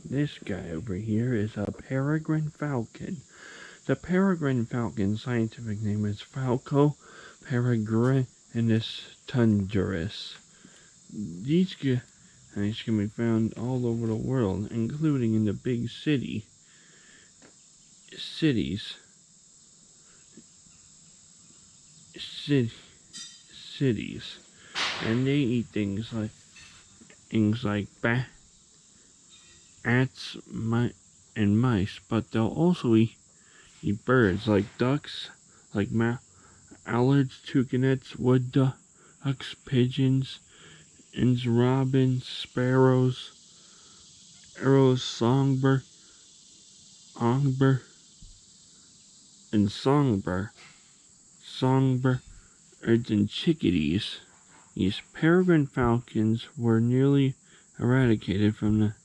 This guy over here is a peregrine falcon. The peregrine falcon's scientific name is Falco peregrinus tundris. These guys can be found all over the world, including in the big cities, cities, and they eat things like bats, and mice, but they'll also eat birds like ducks, like mallards, toucanets, wood ducks, pigeons, and robins, sparrows, arrows, songbird, and songbirds, and chickadees. These peregrine falcons were nearly eradicated from the